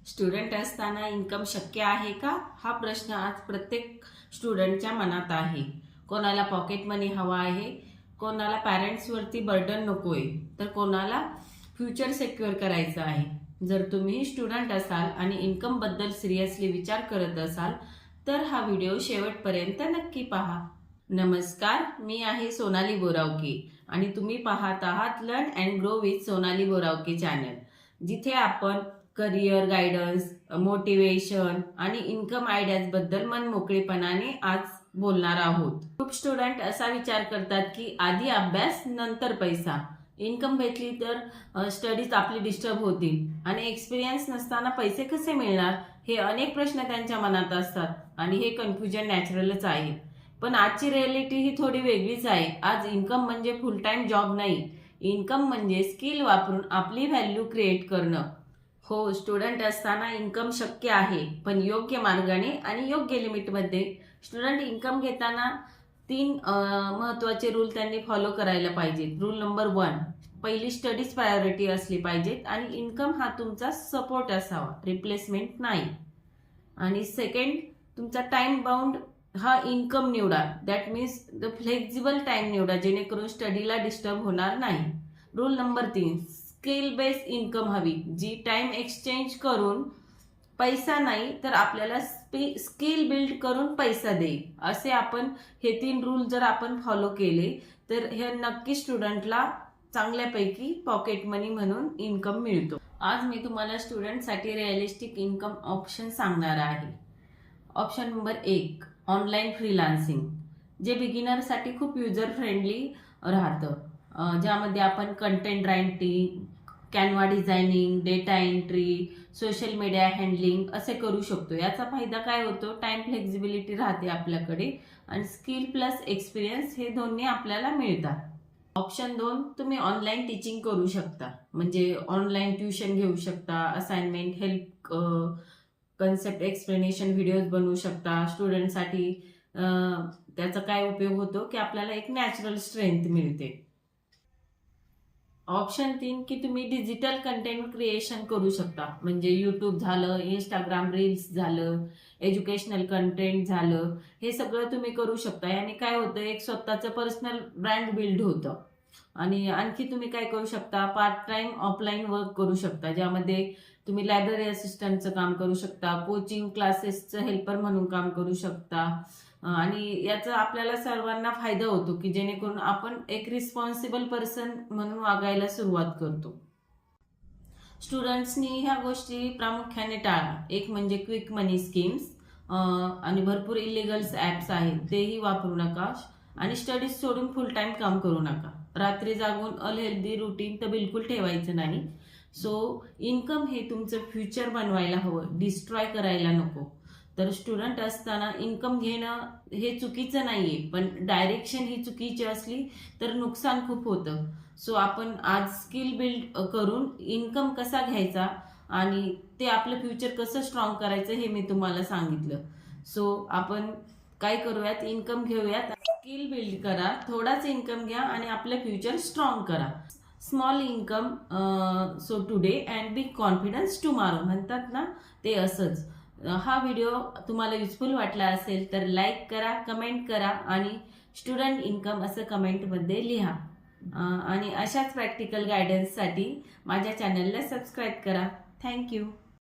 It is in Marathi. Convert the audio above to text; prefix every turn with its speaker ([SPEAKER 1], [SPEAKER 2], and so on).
[SPEAKER 1] स्टुडंट असताना इन्कम शक्य आहे का हा प्रश्न आज प्रत्येक स्टुडंटच्या मनात आहे। कोणाला पॉकेट मनी हवा आहे, कोणाला पॅरेंट्सवरती बर्डन नकोय, तर कोणाला फ्युचर सिक्युअर करायचं आहे। जर तुम्ही स्टुडंट असाल आणि इन्कम बद्दल सिरियसली विचार करत असाल तर हा व्हिडिओ शेवटपर्यंत नक्की पहा। नमस्कार, मी आहे सोनाली बोरावके आणि तुम्ही पाहत आहात learn and grow with Sonali Borawake channel, जिथे आपण करिअर गायडन्स, मोटिवेशन आणि इन्कम आयडियाज बद्दल मनमोकळेपणाने आज बोलणार आहोत। खूप स्टुडंट असा विचार करतात की आधी अभ्यास नंतर पैसा, इन्कम भेटली तर स्टडीज आपली डिस्टर्ब होतील आणि एक्सपिरियन्स नसताना पैसे कसे मिळणार, हे अनेक प्रश्न त्यांच्या मनात असतात आणि हे कन्फ्युजन नॅचरलच आहे। पण आजची रिअलिटी ही थोडी वेगळीच आहे। आज इन्कम म्हणजे फुल टाइम जॉब नाही, इन्कम म्हणजे स्किल वापरून आपली व्हॅल्यू क्रिएट करणं। हो, स्टुडंट असताना इन्कम शक्य आहे, पण योग्य मार्गाने आणि योग्य लिमिटमध्ये। स्टुडंट इन्कम घेताना 3 महत्त्वाचे रूल त्यांनी फॉलो करायला पाहिजेत। रूल नंबर 1, पहिली स्टडीज प्रायोरिटी असली पाहिजेत आणि इन्कम हा तुमचा सपोर्ट असावा, रिप्लेसमेंट नाही। आणि सेकंड, तुमचा टाइम बाउंड हा इन्कम निवडा, that means the flexible time निवडा, जेणेकरून स्टडीला डिस्टर्ब होणार नाही। Rule number 3, skill based income हवी, जी टाइम एक्सचेंज करून पैसा नाही तर आपल्याला स्किल बिल्ड करून पैसा देईल। असे आपण हे 3 रूल जर आपण फॉलो केले तर हे नक्की स्टुडंटला चांगल्यापैकी पॉकेट मनी म्हणून इन्कम मिळतो। आज मी तुम्हाला स्टुडंटसाठी रिअलिस्टिक इन्कम ऑप्शन सांगणार आहे। ऑप्शन नंबर 1, ऑनलाईन फ्रीलान्सिंग, जे बिगिनरसाठी खूप युजर फ्रेंडली राहतं, ज्यामध्ये आपण content writing, Canva designing, data entry, social media handling असे करू शकतो। याचा फायदा काय होतो, टाइम फ्लेक्झिबिलिटी राहते आपल्याकडे आणि स्किल प्लस एक्सपिरियन्स हे दोन्ही आपल्याला मिळतात। ऑप्शन 2, तुम्ही ऑनलाईन टीचिंग करू शकता, म्हणजे ऑनलाईन ट्युशन घेऊ शकता, assignment, help, concept explanation videos बनवू शकता स्टुडंटसाठी। त्याचा काय उपयोग होतो की आपल्याला एक नॅचरल स्ट्रेंथ मिळते। ऑप्शन 3, की तुम्ही डिजिटल कंटेंट क्रिएशन करू शकता, म्हणजे यूट्यूब झालं, इंस्टाग्राम रील्स झालं, एज्युकेशनल कंटेंट झालं, हे सगळं तुम्ही करू शकता। याने काय होतं, एक स्वतःचं पर्सनल ब्रँड बिल्ड होतं। आणि आणखी तुम्ही काय करू शकता, पार्ट टाइम ऑफलाईन वर्क करू शकता, ज्यामध्ये तुम्ही लायब्ररी असिस्टंटचं काम करू शकता, कोचिंग क्लासेसचं हेल्पर म्हणून काम करू शकता। आणि याचा आपल्याला सर्वांना फायदा होतो की जेणेकरून आपण एक रिस्पॉन्सिबल पर्सन म्हणून वागायला सुरुवात करतो। स्टुडंट्सनी ह्या गोष्टी प्रामुख्याने टाळा। एक म्हणजे क्विक मनी स्कीम्स, आणि भरपूर इलिगल्स ॲप्स आहेत, तेही वापरू नका। आणि स्टडीज सोडून फुल टाइम काम करू नका। रात्री जागून अनहेल्दी रुटीन तर बिलकुल ठेवायचं नाही। सो इन्कम हे तुमचं फ्युचर बनवायला हवं, डिस्ट्रॉय करायला नको। तर स्टुडंट असताना इन्कम घेणं हे चुकीचं नाहीये, पण डायरेक्शन ही चुकीची असली तर नुकसान खूप होतं। सो आपण आज स्किल बिल्ड करून इन्कम कसा घ्यायचा आणि ते आपलं फ्युचर कसं स्ट्रॉंग करायचं हे मी तुम्हाला सांगितलं। सो आपण काय करूयात, इन्कम घेऊयात, स्किल बिल्ड करा, थोडाच इन्कम घ्या आणि आपलं फ्युचर स्ट्रॉंग करा। Small income so today and big confidence tomorrow म्हणतात ना, ते असंच। हा व्हिडिओ तुम्हाला युजफुल वाटला असेल तर लाईक करा, कमेंट करा आणि स्टुडंट इन्कम असं कमेंटमध्ये लिहा। आणि अशाच प्रॅक्टिकल गायडन्ससाठी माझ्या चॅनलला सबस्क्राईब करा। थँक्यू।